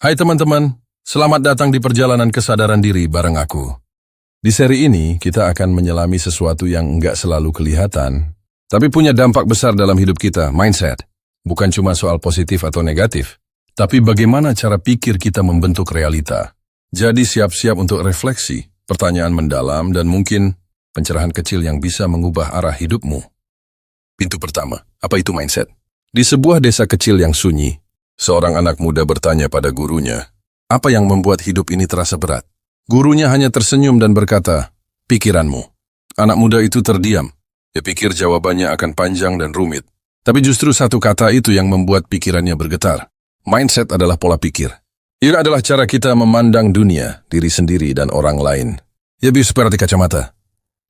Hai teman-teman, selamat datang di perjalanan kesadaran diri bareng aku. Di seri ini, kita akan menyelami sesuatu yang enggak selalu kelihatan, tapi punya dampak besar dalam hidup kita, mindset. Bukan cuma soal positif atau negatif, tapi bagaimana cara pikir kita membentuk realita. Jadi siap-siap untuk refleksi, pertanyaan mendalam, dan mungkin pencerahan kecil yang bisa mengubah arah hidupmu. Pintu pertama, apa itu mindset? Di sebuah desa kecil yang sunyi, seorang anak muda bertanya pada gurunya, apa yang membuat hidup ini terasa berat? Gurunya hanya tersenyum dan berkata, pikiranmu. Anak muda itu terdiam. Dia pikir jawabannya akan panjang dan rumit. Tapi justru satu kata itu yang membuat pikirannya bergetar. Mindset adalah pola pikir. Ia adalah cara kita memandang dunia, diri sendiri, dan orang lain. Ya seperti kacamata.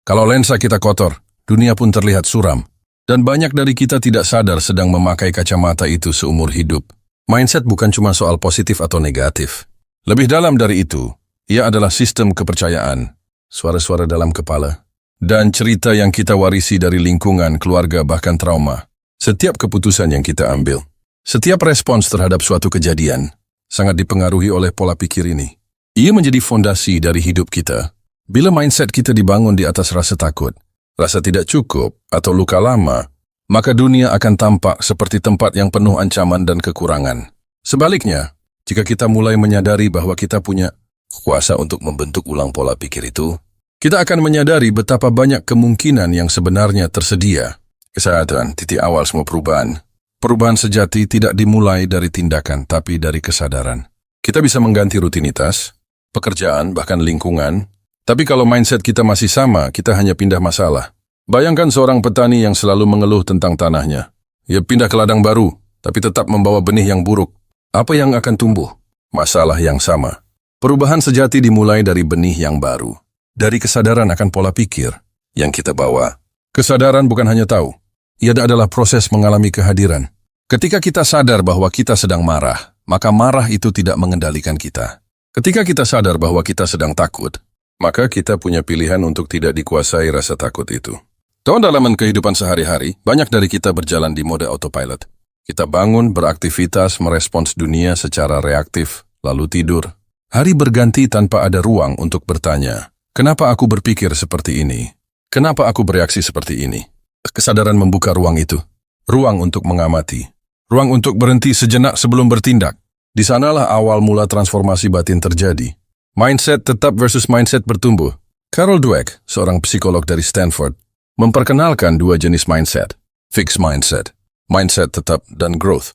Kalau lensa kita kotor, dunia pun terlihat suram. Dan banyak dari kita tidak sadar sedang memakai kacamata itu seumur hidup. Mindset bukan cuma soal positif atau negatif. Lebih dalam dari itu, ia adalah sistem kepercayaan, suara-suara dalam kepala, dan cerita yang kita warisi dari lingkungan, keluarga, bahkan trauma. Setiap keputusan yang kita ambil, setiap respons terhadap suatu kejadian, sangat dipengaruhi oleh pola pikir ini. Ia menjadi fondasi dari hidup kita. Bila mindset kita dibangun di atas rasa takut, rasa tidak cukup, atau luka lama, maka dunia akan tampak seperti tempat yang penuh ancaman dan kekurangan. Sebaliknya, jika kita mulai menyadari bahwa kita punya kuasa untuk membentuk ulang pola pikir itu, kita akan menyadari betapa banyak kemungkinan yang sebenarnya tersedia. Kesadaran, titik awal semua perubahan. Perubahan sejati tidak dimulai dari tindakan, tapi dari kesadaran. Kita bisa mengganti rutinitas, pekerjaan, bahkan lingkungan, tapi kalau mindset kita masih sama, kita hanya pindah masalah. Bayangkan seorang petani yang selalu mengeluh tentang tanahnya. Ia pindah ke ladang baru, tapi tetap membawa benih yang buruk. Apa yang akan tumbuh? Masalah yang sama. Perubahan sejati dimulai dari benih yang baru. Dari kesadaran akan pola pikir yang kita bawa. Kesadaran bukan hanya tahu. Ia adalah proses mengalami kehadiran. Ketika kita sadar bahwa kita sedang marah, maka marah itu tidak mengendalikan kita. Ketika kita sadar bahwa kita sedang takut, maka kita punya pilihan untuk tidak dikuasai rasa takut itu. Dalam dalaman kehidupan sehari-hari, banyak dari kita berjalan di mode autopilot. Kita bangun, beraktivitas, merespons dunia secara reaktif, lalu tidur. Hari berganti tanpa ada ruang untuk bertanya, kenapa aku berpikir seperti ini? Kenapa aku bereaksi seperti ini? Kesadaran membuka ruang itu. Ruang untuk mengamati. Ruang untuk berhenti sejenak sebelum bertindak. Di sanalah awal mula transformasi batin terjadi. Mindset tetap versus mindset bertumbuh. Carol Dweck, seorang psikolog dari Stanford, memperkenalkan dua jenis mindset. Fixed mindset, mindset tetap, dan growth.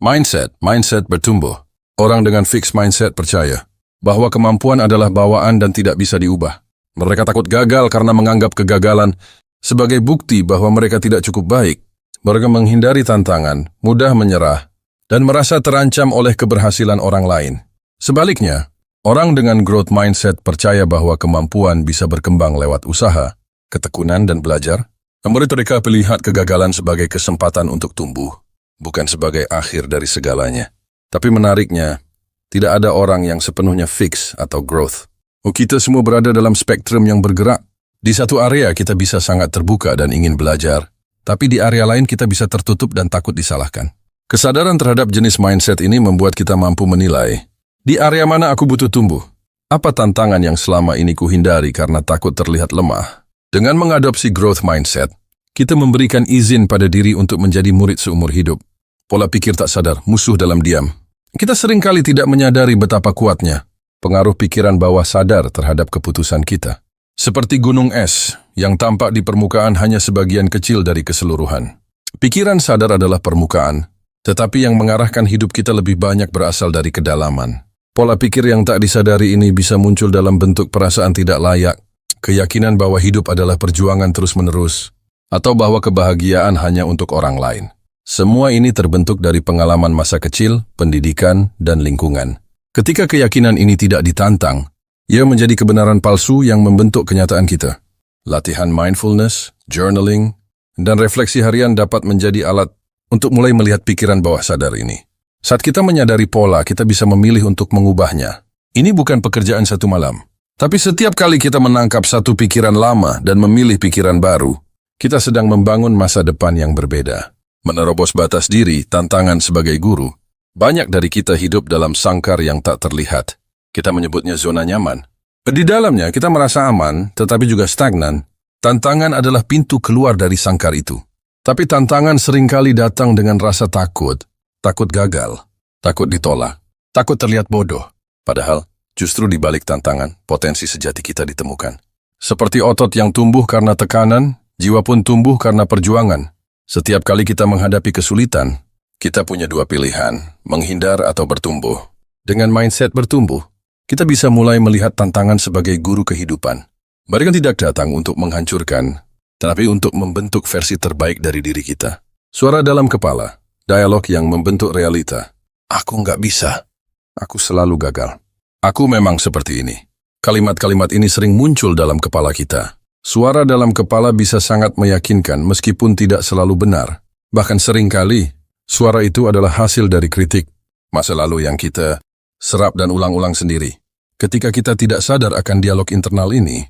Mindset bertumbuh. Orang dengan fixed mindset percaya bahwa kemampuan adalah bawaan dan tidak bisa diubah. Mereka takut gagal karena menganggap kegagalan sebagai bukti bahwa mereka tidak cukup baik. Mereka menghindari tantangan, mudah menyerah, dan merasa terancam oleh keberhasilan orang lain. Sebaliknya, orang dengan growth mindset percaya bahwa kemampuan bisa berkembang lewat usaha, ketekunan, dan belajar. Mereka melihat kegagalan sebagai kesempatan untuk tumbuh, bukan sebagai akhir dari segalanya. Tapi menariknya, tidak ada orang yang sepenuhnya fix atau growth. Kita semua berada dalam spektrum yang bergerak. Di satu area kita bisa sangat terbuka dan ingin belajar, tapi di area lain kita bisa tertutup dan takut disalahkan. Kesadaran terhadap jenis mindset ini membuat kita mampu menilai, di area mana aku butuh tumbuh? Apa tantangan yang selama ini kuhindari karena takut terlihat lemah? Dengan mengadopsi growth mindset, kita memberikan izin pada diri untuk menjadi murid seumur hidup. Pola pikir tak sadar, musuh dalam diam. Kita seringkali tidak menyadari betapa kuatnya pengaruh pikiran bawah sadar terhadap keputusan kita. Seperti gunung es yang tampak di permukaan hanya sebagian kecil dari keseluruhan. Pikiran sadar adalah permukaan, tetapi yang mengarahkan hidup kita lebih banyak berasal dari kedalaman. Pola pikir yang tak disadari ini bisa muncul dalam bentuk perasaan tidak layak, keyakinan bahwa hidup adalah perjuangan terus-menerus, atau bahwa kebahagiaan hanya untuk orang lain. Semua ini terbentuk dari pengalaman masa kecil, pendidikan, dan lingkungan. Ketika keyakinan ini tidak ditantang, ia menjadi kebenaran palsu yang membentuk kenyataan kita. Latihan mindfulness, journaling, dan refleksi harian dapat menjadi alat untuk mulai melihat pikiran bawah sadar ini. Saat kita menyadari pola, kita bisa memilih untuk mengubahnya. Ini bukan pekerjaan satu malam. Tapi setiap kali kita menangkap satu pikiran lama dan memilih pikiran baru, kita sedang membangun masa depan yang berbeda. Menerobos batas diri, tantangan sebagai guru, Banyak dari kita hidup dalam sangkar yang tak terlihat. Kita menyebutnya zona nyaman. Di dalamnya kita merasa aman, tetapi juga stagnan. Tantangan adalah pintu keluar dari sangkar itu. Tapi tantangan seringkali datang dengan rasa takut. Takut gagal, takut ditolak, takut terlihat bodoh. Padahal, justru di balik tantangan, potensi sejati kita ditemukan. Seperti otot yang tumbuh karena tekanan, jiwa pun tumbuh karena perjuangan. Setiap kali kita menghadapi kesulitan, kita punya dua pilihan, menghindar atau bertumbuh. Dengan mindset bertumbuh, kita bisa mulai melihat tantangan sebagai guru kehidupan. Mereka tidak datang untuk menghancurkan, tetapi untuk membentuk versi terbaik dari diri kita. Suara dalam kepala, dialog yang membentuk realita. Aku nggak bisa. Aku selalu gagal. Aku memang seperti ini. Kalimat-kalimat ini sering muncul dalam kepala kita. Suara dalam kepala bisa sangat meyakinkan meskipun tidak selalu benar. Bahkan seringkali, suara itu adalah hasil dari kritik masa lalu yang kita serap dan ulang-ulang sendiri. Ketika kita tidak sadar akan dialog internal ini,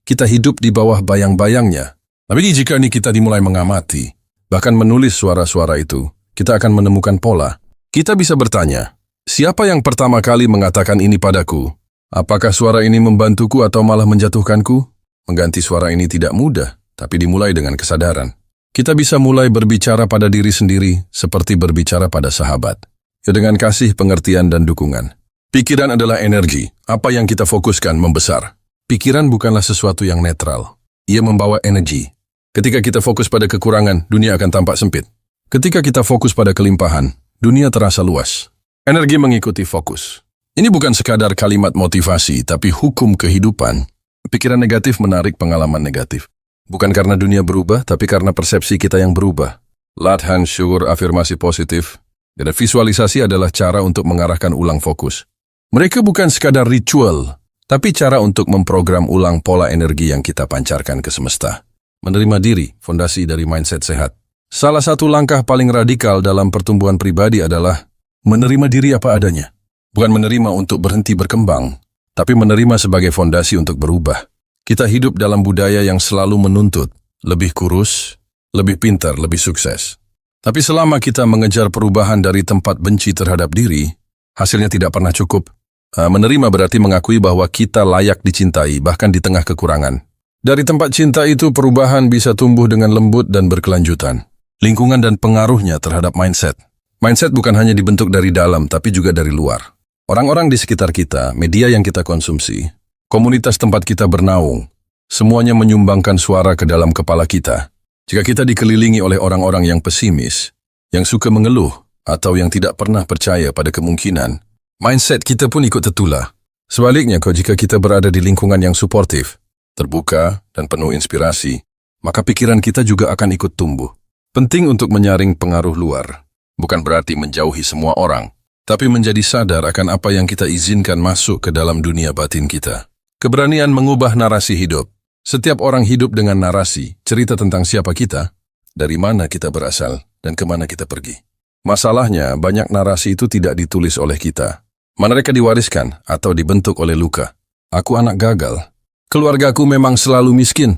kita hidup di bawah bayang-bayangnya. Tapi jika ini kita dimulai mengamati, bahkan menulis suara-suara itu, kita akan menemukan pola. Kita bisa bertanya, siapa yang pertama kali mengatakan ini padaku? Apakah suara ini membantuku atau malah menjatuhkanku? Mengganti suara ini tidak mudah, tapi dimulai dengan kesadaran. Kita bisa mulai berbicara pada diri sendiri seperti berbicara pada sahabat. Ya, dengan kasih, pengertian, dan dukungan. Pikiran adalah energi. Apa yang kita fokuskan membesar. Pikiran bukanlah sesuatu yang netral. Ia membawa energi. Ketika kita fokus pada kekurangan, dunia akan tampak sempit. Ketika kita fokus pada kelimpahan, dunia terasa luas. Energi mengikuti fokus. Ini bukan sekadar kalimat motivasi, tapi hukum kehidupan. Pikiran negatif menarik pengalaman negatif. Bukan karena dunia berubah, tapi karena persepsi kita yang berubah. Latihan, syukur, afirmasi positif, dan visualisasi adalah cara untuk mengarahkan ulang fokus. Mereka bukan sekadar ritual, tapi cara untuk memprogram ulang pola energi yang kita pancarkan ke semesta. Menerima diri, fondasi dari mindset sehat. Salah satu langkah paling radikal dalam pertumbuhan pribadi adalah menerima diri apa adanya. Bukan menerima untuk berhenti berkembang, tapi menerima sebagai fondasi untuk berubah. Kita hidup dalam budaya yang selalu menuntut, lebih kurus, lebih pintar, lebih sukses. Tapi selama kita mengejar perubahan dari tempat benci terhadap diri, hasilnya tidak pernah cukup. Menerima berarti mengakui bahwa kita layak dicintai, bahkan di tengah kekurangan. Dari tempat cinta itu, perubahan bisa tumbuh dengan lembut dan berkelanjutan. Lingkungan dan pengaruhnya terhadap mindset. Mindset bukan hanya dibentuk dari dalam, tapi juga dari luar. Orang-orang di sekitar kita, media yang kita konsumsi, komunitas tempat kita bernaung, semuanya menyumbangkan suara ke dalam kepala kita. Jika kita dikelilingi oleh orang-orang yang pesimis, yang suka mengeluh, atau yang tidak pernah percaya pada kemungkinan, mindset kita pun ikut tertular. Sebaliknya, jika kita berada di lingkungan yang suportif, terbuka, dan penuh inspirasi, maka pikiran kita juga akan ikut tumbuh. Penting untuk menyaring pengaruh luar, bukan berarti menjauhi semua orang, tapi menjadi sadar akan apa yang kita izinkan masuk ke dalam dunia batin kita. Keberanian mengubah narasi hidup. Setiap orang hidup dengan narasi, cerita tentang siapa kita, dari mana kita berasal, dan kemana kita pergi. Masalahnya, banyak narasi itu tidak ditulis oleh kita. Mereka diwariskan atau dibentuk oleh luka. Aku anak gagal. Keluargaku memang selalu miskin.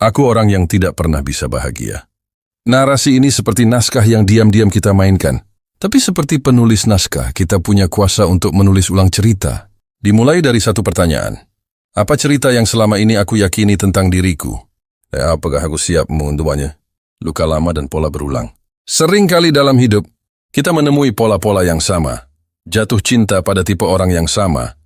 Aku orang yang tidak pernah bisa bahagia. Narasi ini seperti naskah yang diam-diam kita mainkan. Tapi seperti penulis naskah, kita punya kuasa untuk menulis ulang cerita. Dimulai dari satu pertanyaan. Apa cerita yang selama ini aku yakini tentang diriku? Apakah aku siap mengubahnya? Luka lama dan pola berulang. Sering kali dalam hidup, kita menemui pola-pola yang sama. Jatuh cinta pada tipe orang yang sama.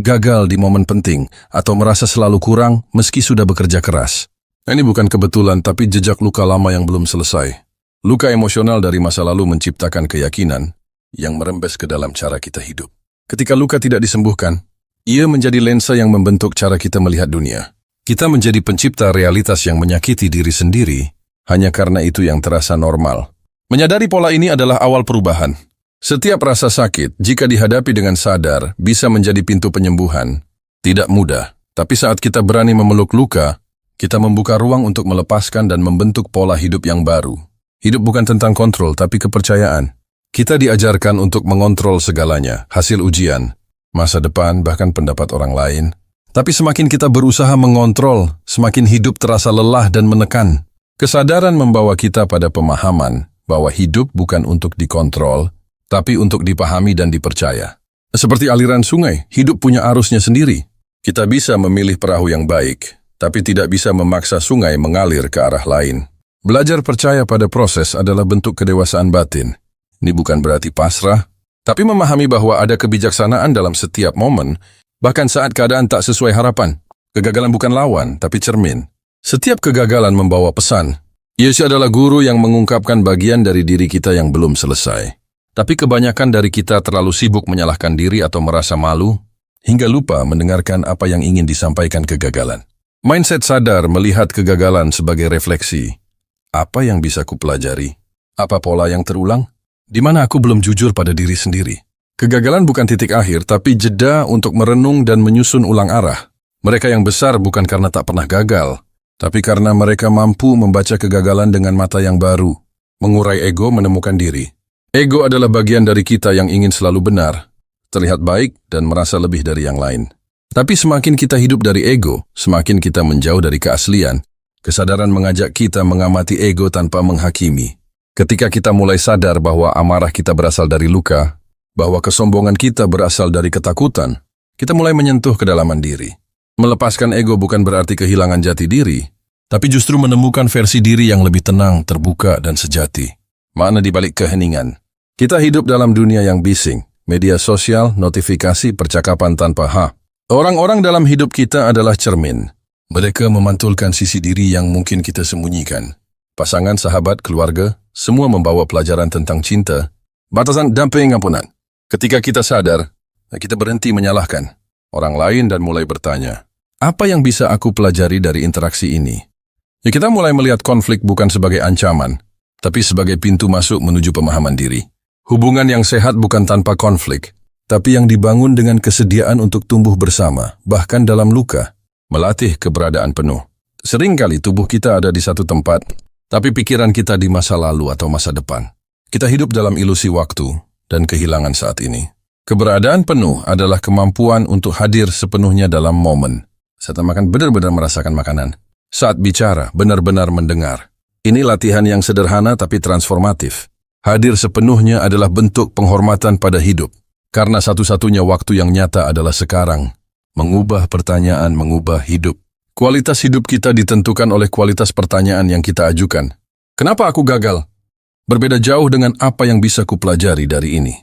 Gagal di momen penting, atau merasa selalu kurang meski sudah bekerja keras. Ini bukan kebetulan, tapi jejak luka lama yang belum selesai. Luka emosional dari masa lalu menciptakan keyakinan yang merembes ke dalam cara kita hidup. Ketika luka tidak disembuhkan, ia menjadi lensa yang membentuk cara kita melihat dunia. Kita menjadi pencipta realitas yang menyakiti diri sendiri, hanya karena itu yang terasa normal. Menyadari pola ini adalah awal perubahan. Setiap rasa sakit, jika dihadapi dengan sadar, bisa menjadi pintu penyembuhan. Tidak mudah, tapi saat kita berani memeluk luka, kita membuka ruang untuk melepaskan dan membentuk pola hidup yang baru. Hidup bukan tentang kontrol, tapi kepercayaan. Kita diajarkan untuk mengontrol segalanya, hasil ujian, masa depan, bahkan pendapat orang lain. Tapi semakin kita berusaha mengontrol, semakin hidup terasa lelah dan menekan. Kesadaran membawa kita pada pemahaman bahwa hidup bukan untuk dikontrol, tapi untuk dipahami dan dipercaya. Seperti aliran sungai, hidup punya arusnya sendiri. Kita bisa memilih perahu yang baik, tapi tidak bisa memaksa sungai mengalir ke arah lain. Belajar percaya pada proses adalah bentuk kedewasaan batin. Ini bukan berarti pasrah, tapi memahami bahwa ada kebijaksanaan dalam setiap momen, bahkan saat keadaan tak sesuai harapan. Kegagalan bukan lawan, tapi cermin. Setiap kegagalan membawa pesan. Yesus adalah guru yang mengungkapkan bagian dari diri kita yang belum selesai. Tapi kebanyakan dari kita terlalu sibuk menyalahkan diri atau merasa malu, hingga lupa mendengarkan apa yang ingin disampaikan kegagalan. Mindset sadar melihat kegagalan sebagai refleksi. Apa yang bisa kupelajari? Apa pola yang terulang? Di mana aku belum jujur pada diri sendiri? Kegagalan bukan titik akhir, tapi jeda untuk merenung dan menyusun ulang arah. Mereka yang besar bukan karena tak pernah gagal, tapi karena mereka mampu membaca kegagalan dengan mata yang baru. Mengurai ego, menemukan diri. Ego adalah bagian dari kita yang ingin selalu benar, terlihat baik, dan merasa lebih dari yang lain. Tapi semakin kita hidup dari ego, semakin kita menjauh dari keaslian. Kesadaran mengajak kita mengamati ego tanpa menghakimi. Ketika kita mulai sadar bahwa amarah kita berasal dari luka, bahwa kesombongan kita berasal dari ketakutan, kita mulai menyentuh kedalaman diri. Melepaskan ego bukan berarti kehilangan jati diri, tapi justru menemukan versi diri yang lebih tenang, terbuka, dan sejati. Makna di balik keheningan. Kita hidup dalam dunia yang bising, media sosial, notifikasi, percakapan tanpa hak. Orang-orang dalam hidup kita adalah cermin. Mereka memantulkan sisi diri yang mungkin kita sembunyikan. Pasangan, sahabat, keluarga, semua membawa pelajaran tentang cinta, batasan dan pengampunan. Ketika kita sadar, kita berhenti menyalahkan orang lain dan mulai bertanya, apa yang bisa aku pelajari dari interaksi ini? Ya, kita mulai melihat konflik bukan sebagai ancaman, tapi sebagai pintu masuk menuju pemahaman diri. Hubungan yang sehat bukan tanpa konflik, tapi yang dibangun dengan kesediaan untuk tumbuh bersama, bahkan dalam luka, melatih keberadaan penuh. Seringkali tubuh kita ada di satu tempat, tapi pikiran kita di masa lalu atau masa depan. Kita hidup dalam ilusi waktu dan kehilangan saat ini. Keberadaan penuh adalah kemampuan untuk hadir sepenuhnya dalam momen. Saat makan benar-benar merasakan makanan. Saat bicara, benar-benar mendengar. Ini latihan yang sederhana tapi transformatif. Hadir sepenuhnya adalah bentuk penghormatan pada hidup. Karena satu-satunya waktu yang nyata adalah sekarang. Mengubah pertanyaan, mengubah hidup. Kualitas hidup kita ditentukan oleh kualitas pertanyaan yang kita ajukan. Kenapa aku gagal? Berbeda jauh dengan apa yang bisa kupelajari dari ini.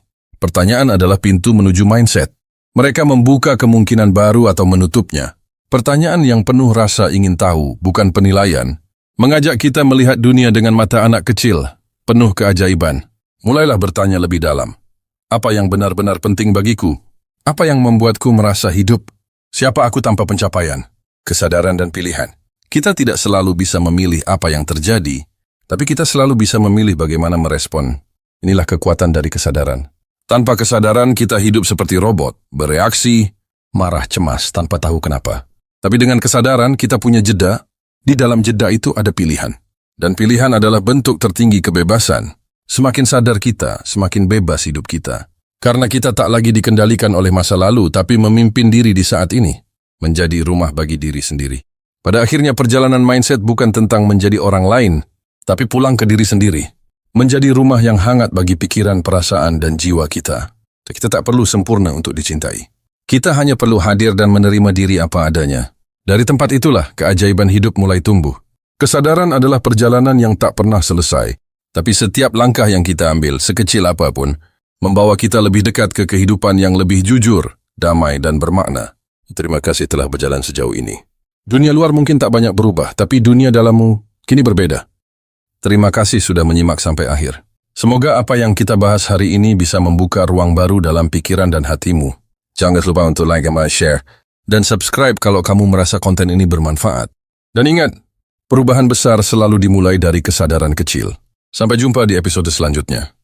Pertanyaan adalah pintu menuju mindset. Mereka membuka kemungkinan baru atau menutupnya. Pertanyaan yang penuh rasa ingin tahu, bukan penilaian. Mengajak kita melihat dunia dengan mata anak kecil, penuh keajaiban. Mulailah bertanya lebih dalam. Apa yang benar-benar penting bagiku? Apa yang membuatku merasa hidup? Siapa aku tanpa pencapaian? Kesadaran dan pilihan. Kita tidak selalu bisa memilih apa yang terjadi, tapi kita selalu bisa memilih bagaimana merespon. Inilah kekuatan dari kesadaran. Tanpa kesadaran, kita hidup seperti robot, bereaksi, marah, cemas, tanpa tahu kenapa. Tapi dengan kesadaran, kita punya jeda. Di dalam jeda itu ada pilihan. Dan pilihan adalah bentuk tertinggi kebebasan. Semakin sadar kita, semakin bebas hidup kita. Karena kita tak lagi dikendalikan oleh masa lalu, tapi memimpin diri di saat ini. Menjadi rumah bagi diri sendiri. Pada akhirnya perjalanan mindset bukan tentang menjadi orang lain, tapi pulang ke diri sendiri. Menjadi rumah yang hangat bagi pikiran, perasaan, dan jiwa kita. Kita tak perlu sempurna untuk dicintai. Kita hanya perlu hadir dan menerima diri apa adanya. Dari tempat itulah keajaiban hidup mulai tumbuh. Kesadaran adalah perjalanan yang tak pernah selesai. Tapi setiap langkah yang kita ambil, sekecil apapun, membawa kita lebih dekat ke kehidupan yang lebih jujur, damai, dan bermakna. Terima kasih telah berjalan sejauh ini. Dunia luar mungkin tak banyak berubah, tapi dunia dalammu kini berbeda. Terima kasih sudah menyimak sampai akhir. Semoga apa yang kita bahas hari ini bisa membuka ruang baru dalam pikiran dan hatimu. Jangan lupa untuk like dan share, dan subscribe kalau kamu merasa konten ini bermanfaat. Dan ingat, perubahan besar selalu dimulai dari kesadaran kecil. Sampai jumpa di episode selanjutnya.